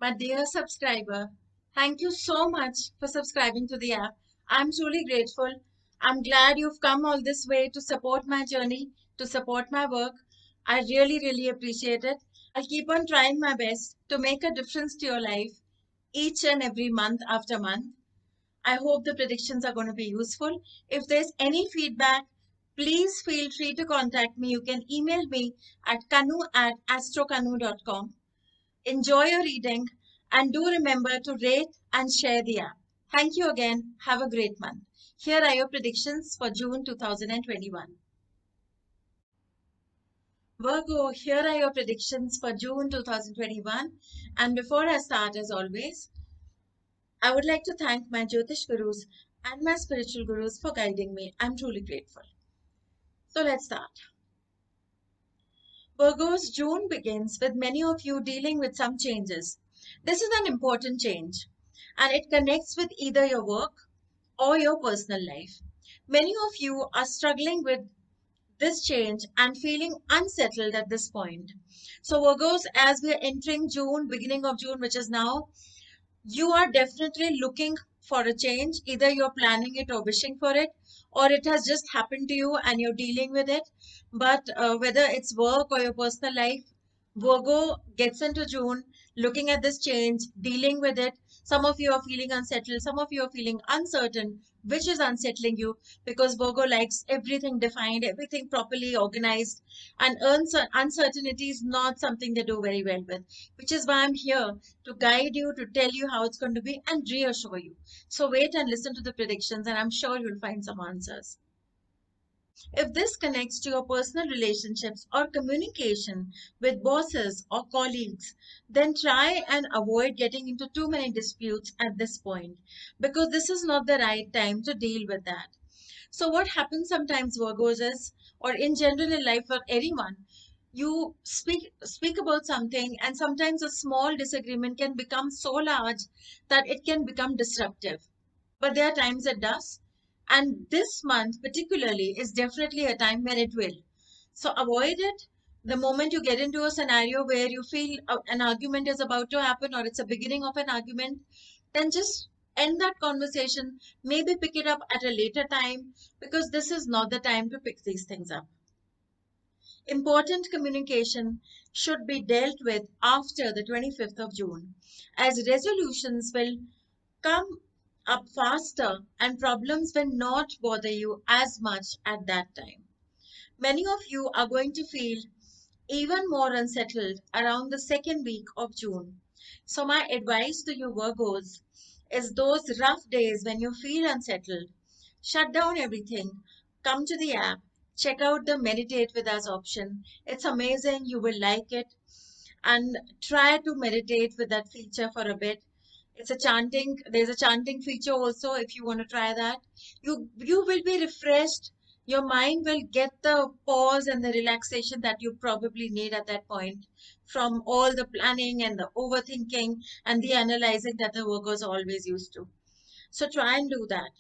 My dear subscriber, thank you so much for subscribing to the app. I'm truly grateful. I'm glad you've come all this way to support my journey, to support my work. I really, really appreciate it. I'll keep on trying my best to make a difference to your life each and every month after month. I hope the predictions are going to be useful. If there's any feedback, please feel free to contact me. You can email me at kanu@astrokanu.com. Enjoy your reading and do remember to rate and share the app. Thank you again. Have a great month. Here are your predictions for June 2021. Virgo, here are your predictions for June 2021. And before I start, as always, I would like to thank my Jyotish gurus and my spiritual gurus for guiding me. I'm truly grateful. So let's start. Virgo's June begins with many of you dealing with some changes. This is an important change and it connects with either your work or your personal life. Many of you are struggling with this change and feeling unsettled at this point. So, Virgos, as we are entering June, beginning of June, which is now, you are definitely looking for a change. Either you're planning it or wishing for it, or it has just happened to you and you're dealing with it. But whether it's work or your personal life, Virgo gets into June looking at this change, dealing with it. Some of you are feeling unsettled, some of you are feeling uncertain, which is unsettling you because Virgo likes everything defined, everything properly organized, and uncertainty is not something they do very well with, which is why I'm here to guide you, to tell you how it's going to be, and reassure you. So wait and listen to the predictions, and I'm sure you'll find some answers. If this connects to your personal relationships or communication with bosses or colleagues, then try and avoid getting into too many disputes at this point because this is not the right time to deal with that. So, what happens sometimes, Virgos, is, or in general in life for anyone, you speak about something, and sometimes a small disagreement can become so large that it can become disruptive, but there are times it does. And this month, particularly, is definitely a time when it will. So avoid it. The moment you get into a scenario where you feel an argument is about to happen or it's a beginning of an argument, then just end that conversation. Maybe pick it up at a later time because this is not the time to pick these things up. Important communication should be dealt with after the 25th of June, as resolutions will come up faster and problems will not bother you as much at that time. Many of you are going to feel even more unsettled around the second week of June. So, my advice to you, Virgos, is those rough days when you feel unsettled, shut down everything, come to the app, check out the Meditate with Us option. It's amazing, you will like it, and try to meditate with that feature for a bit. It's a chanting, there's a chanting feature also if you want to try that. You will be refreshed. Your mind will get the pause and the relaxation that you probably need at that point from all the planning and the overthinking and the analyzing that the Virgos always used to. So try and do that.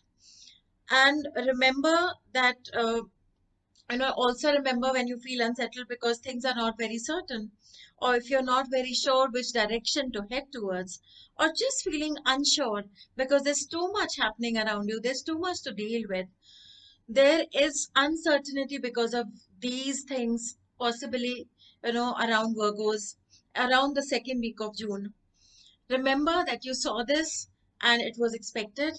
And remember that also remember when you feel unsettled because things are not very certain, or if you're not very sure which direction to head towards, or just feeling unsure because there's too much happening around you, there's too much to deal with. There is uncertainty because of these things, possibly, around Virgos, around the second week of June. Remember that you saw this and it was expected,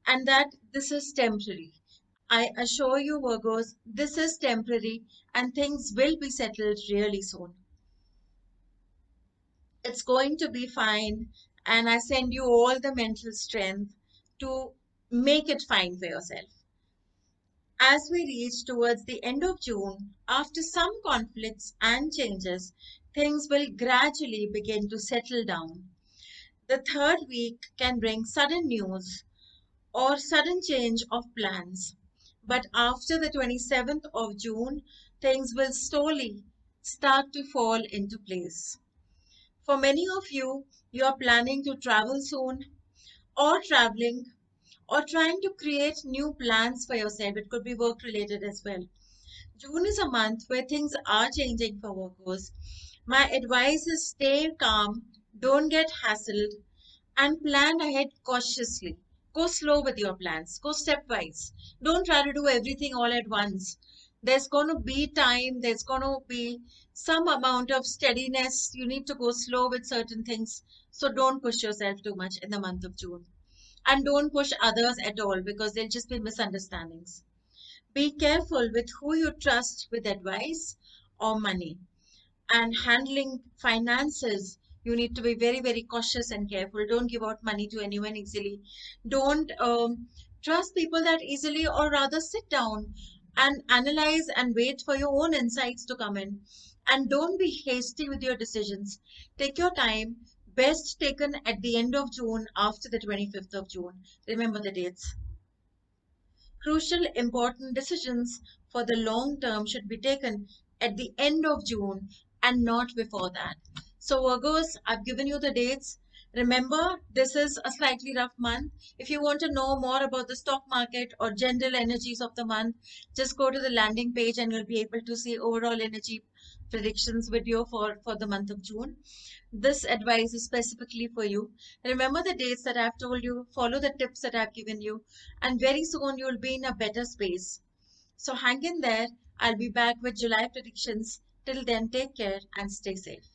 and that this is temporary. I assure you, Virgos, this is temporary and things will be settled really soon. It's going to be fine, and I send you all the mental strength to make it fine for yourself. As we reach towards the end of June, after some conflicts and changes, things will gradually begin to settle down. The third week can bring sudden news or sudden change of plans. But after the 27th of June, things will slowly start to fall into place. For many of you, you are planning to travel soon, or traveling, or trying to create new plans for yourself. It could be work related as well. June is a month where things are changing for workers. My advice is stay calm, Don't get hassled, and plan ahead cautiously. Go slow with your plans. Go stepwise. Don't try to do everything all at once. There's going to be time, there's going to be some amount of steadiness. You need to go slow with certain things. So don't push yourself too much in the month of June. And don't push others at all because there'll just be misunderstandings. Be careful with who you trust with advice or money, and handling finances. You need to be very, very cautious and careful. Don't give out money to anyone easily. Don't trust people that easily, or rather sit down and analyze and wait for your own insights to come in. And don't be hasty with your decisions. Take your time. Best taken at the end of June, after the 25th of June. Remember the dates. Crucial, important decisions for the long term should be taken at the end of June and not before that. So, Virgos, I've given you the dates. Remember, this is a slightly rough month. If you want to know more about the stock market or general energies of the month, just go to the landing page and you'll be able to see overall energy predictions video for the month of June. This advice is specifically for you. Remember the dates that I've told you, follow the tips that I've given you, and very soon you'll be in a better space. So hang in there. I'll be back with July predictions. Till then, take care and stay safe.